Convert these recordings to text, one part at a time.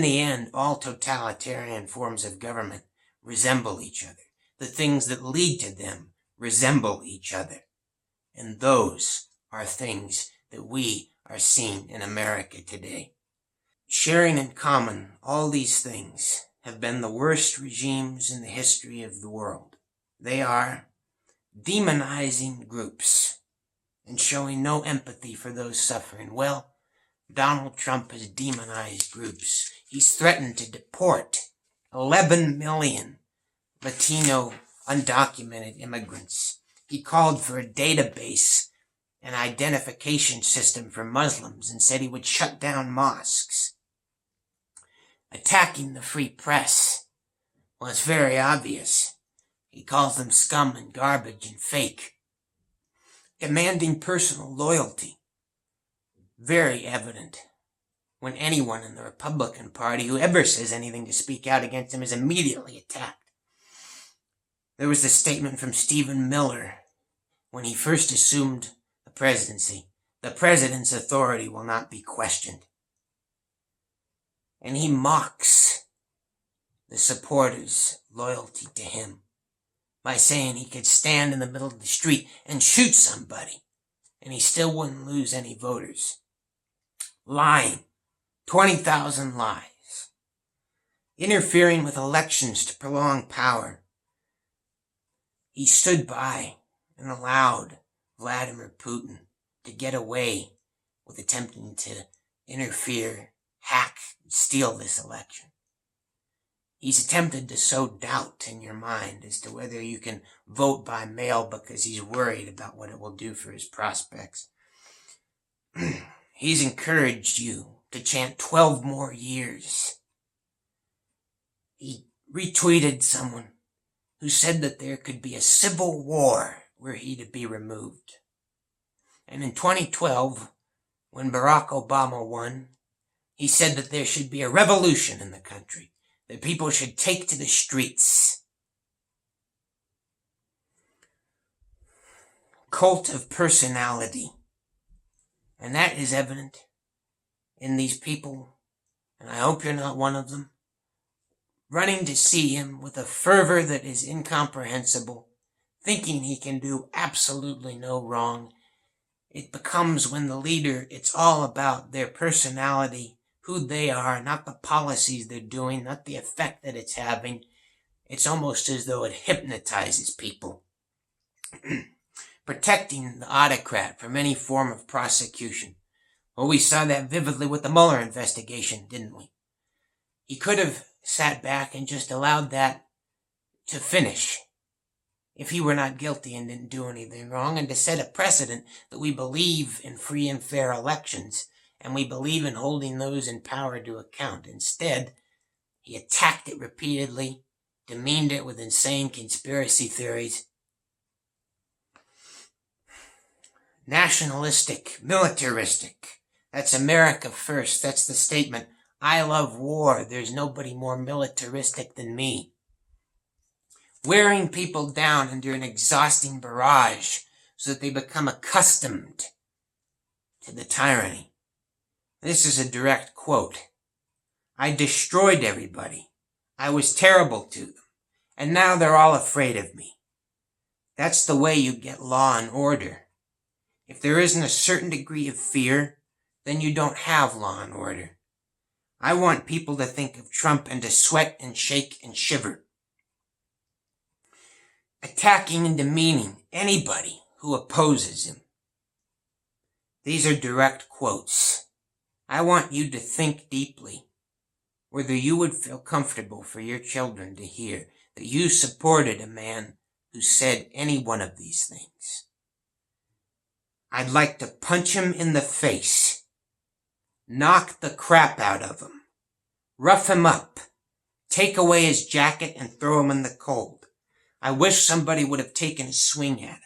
the end, all totalitarian forms of government resemble each other. The things that lead to them resemble each other. And those are things that we are seeing in America today. Sharing in common all these things have been the worst regimes in the history of the world. They are demonizing groups and showing no empathy for those suffering. Well, Donald Trump has demonized groups. He's threatened to deport 11 million Latino undocumented immigrants. He called for a database and identification system for Muslims and said he would shut down mosques. Attacking the free press. Well, it's very obvious. He calls them scum and garbage and fake. Demanding personal loyalty. Very evident when anyone in the Republican Party who ever says anything to speak out against him is immediately attacked. There was a statement from Stephen Miller when he first assumed the presidency. The president's authority will not be questioned. And he mocks the supporters' loyalty to him by saying he could stand in the middle of the street and shoot somebody and he still wouldn't lose any voters. Lying. 20,000 lies. Interfering with elections to prolong power. He stood by and allowed Vladimir Putin to get away with attempting to interfere, hack, and steal this election. He's attempted to sow doubt in your mind as to whether you can vote by mail because he's worried about what it will do for his prospects. He's encouraged you to chant 12 more years. He retweeted someone who said that there could be a civil war were he to be removed. And in 2012, when Barack Obama won, he said that there should be a revolution in the country, that people should take to the streets. Cult of personality. And that is evident in these people, and I hope you're not one of them, running to see him with a fervor that is incomprehensible, thinking he can do absolutely no wrong. It becomes when the leader, it's all about their personality, who they are, not the policies they're doing, not the effect that it's having. It's almost as though it hypnotizes people. Protecting the autocrat from any form of prosecution. Well, we saw that vividly with the Mueller investigation, didn't we? He could have sat back and just allowed that to finish if he were not guilty and didn't do anything wrong, and to set a precedent that we believe in free and fair elections and we believe in holding those in power to account. Instead, he attacked it repeatedly, demeaned it with insane conspiracy theories. Nationalistic, militaristic. That's America first. That's the statement. I love war. There's nobody more militaristic than me. Wearing people down under an exhausting barrage so that they become accustomed to the tyranny. This is a direct quote. I destroyed everybody. I was terrible to them. And now they're all afraid of me. That's the way you get law and order. If there isn't a certain degree of fear, then you don't have law and order. I want people to think of Trump and to sweat and shake and shiver. Attacking and demeaning anybody who opposes him. These are direct quotes. I want you to think deeply whether you would feel comfortable for your children to hear that you supported a man who said any one of these things. I'd like to punch him in the face, knock the crap out of him, rough him up, take away his jacket and throw him in the cold. I wish somebody would have taken a swing at him.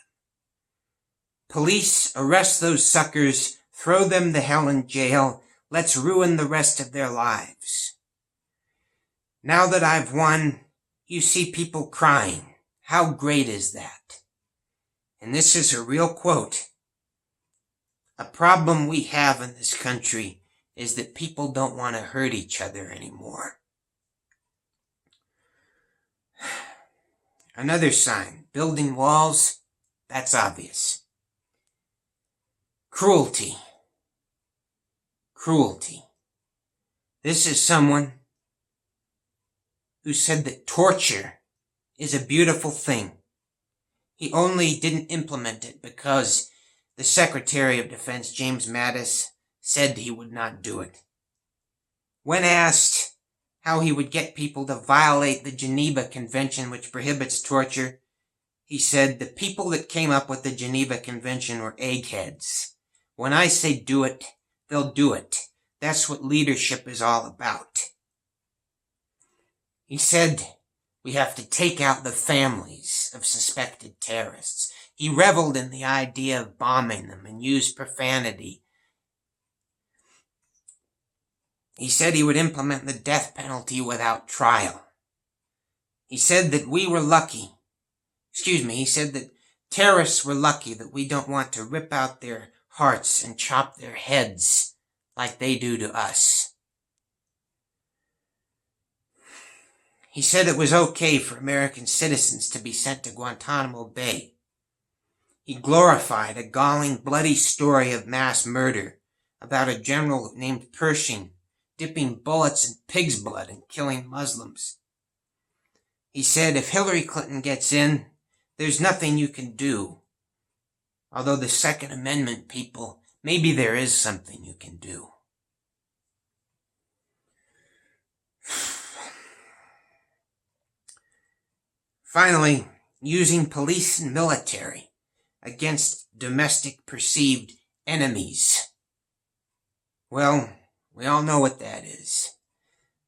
Police, arrest those suckers, throw them to hell in jail. Let's ruin the rest of their lives. Now that I've won, you see people crying. How great is that? And this is a real quote. A problem we have in this country is that people don't want to hurt each other anymore. Another sign, building walls, that's obvious. Cruelty. Cruelty. This is someone who said that torture is a beautiful thing. He only didn't implement it because the Secretary of Defense, James Mattis, said he would not do it. When asked how he would get people to violate the Geneva Convention, which prohibits torture, he said, the people that came up with the Geneva Convention were eggheads. When I say do it, they'll do it. That's what leadership is all about. He said we have to take out the families of suspected terrorists. He reveled in the idea of bombing them and used profanity. He said he would implement the death penalty without trial. He said that he said that terrorists were lucky that we don't want to rip out their hearts and chop their heads like they do to us. He said it was okay for American citizens to be sent to Guantanamo Bay. He glorified a galling, bloody story of mass murder about a general named Pershing dipping bullets in pig's blood and killing Muslims. He said if Hillary Clinton gets in, there's nothing you can do. Although the Second Amendment people, maybe there is something you can do. Finally, using police and military against domestic perceived enemies. Well, we all know what that is.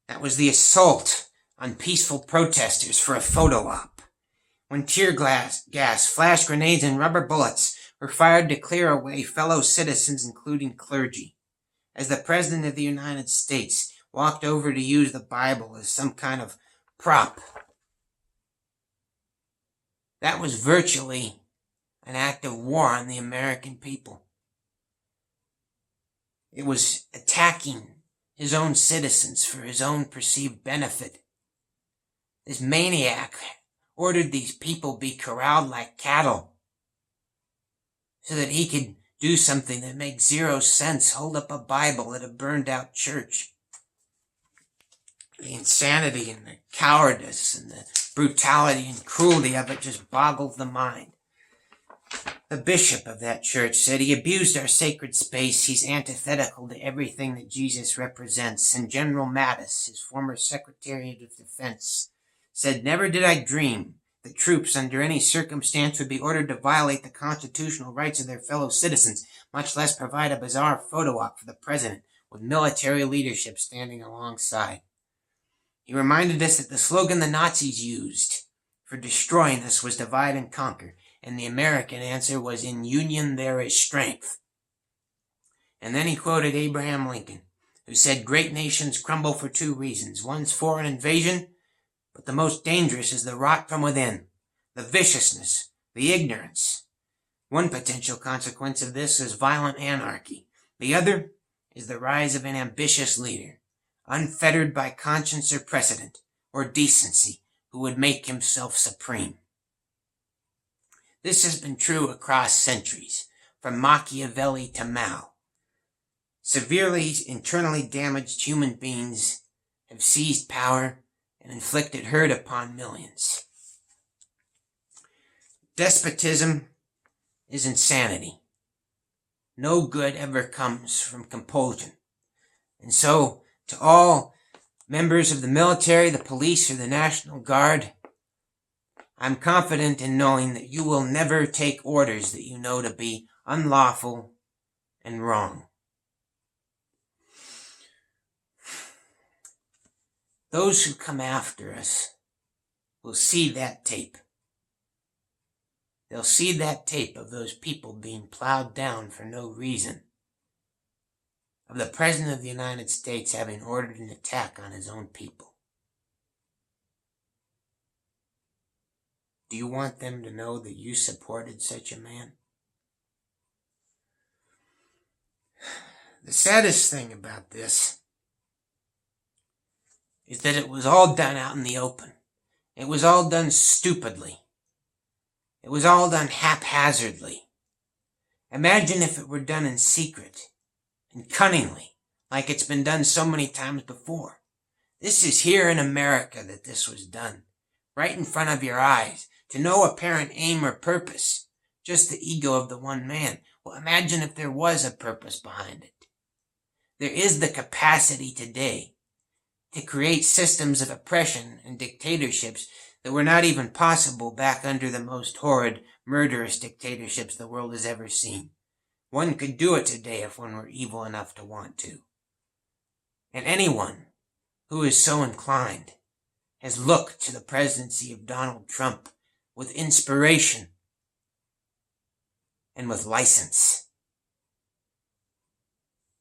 That was the assault on peaceful protesters for a photo op, when tear gas, flash grenades, and rubber bullets were fired to clear away fellow citizens, including clergy, as the President of the United States walked over to use the Bible as some kind of prop. That was virtually an act of war on the American people. It was attacking his own citizens for his own perceived benefit. This maniac ordered these people be corralled like cattle so that he could do something that makes zero sense, hold up a Bible at a burned out church. The insanity and the cowardice and the brutality and cruelty of it just boggled the mind. The bishop of that church said he abused our sacred space. He's antithetical to everything that Jesus represents. And General Mattis, his former Secretary of Defense, said, never did I dream that troops under any circumstance would be ordered to violate the constitutional rights of their fellow citizens, much less provide a bizarre photo op for the president with military leadership standing alongside. He reminded us that the slogan the Nazis used for destroying us was divide and conquer, and the American answer was, in union there is strength. And then he quoted Abraham Lincoln, who said, great nations crumble for two reasons. One's foreign invasion, but the most dangerous is the rot from within, the viciousness, the ignorance. One potential consequence of this is violent anarchy. The other is the rise of an ambitious leader, unfettered by conscience or precedent or decency, who would make himself supreme. This has been true across centuries, from Machiavelli to Mao. Severely internally damaged human beings have seized power and inflicted hurt upon millions. Despotism is insanity. No good ever comes from compulsion. And so, to all members of the military, the police, or the National Guard, I'm confident in knowing that you will never take orders that you know to be unlawful and wrong. Those who come after us will see that tape. They'll see that tape of those people being plowed down for no reason, of the President of the United States having ordered an attack on his own people. Do you want them to know that you supported such a man? the saddest thing about this is that it was all done out in the open. It was all done stupidly. It was all done haphazardly. Imagine if it were done in secret and cunningly, like it's been done so many times before. This is here in America that this was done, right in front of your eyes, to no apparent aim or purpose, just the ego of the one man. Well, imagine if there was a purpose behind it. There is the capacity today to create systems of oppression and dictatorships that were not even possible back under the most horrid, murderous dictatorships the world has ever seen. One could do it today if one were evil enough to want to. And anyone who is so inclined has looked to the presidency of Donald Trump with inspiration and with license.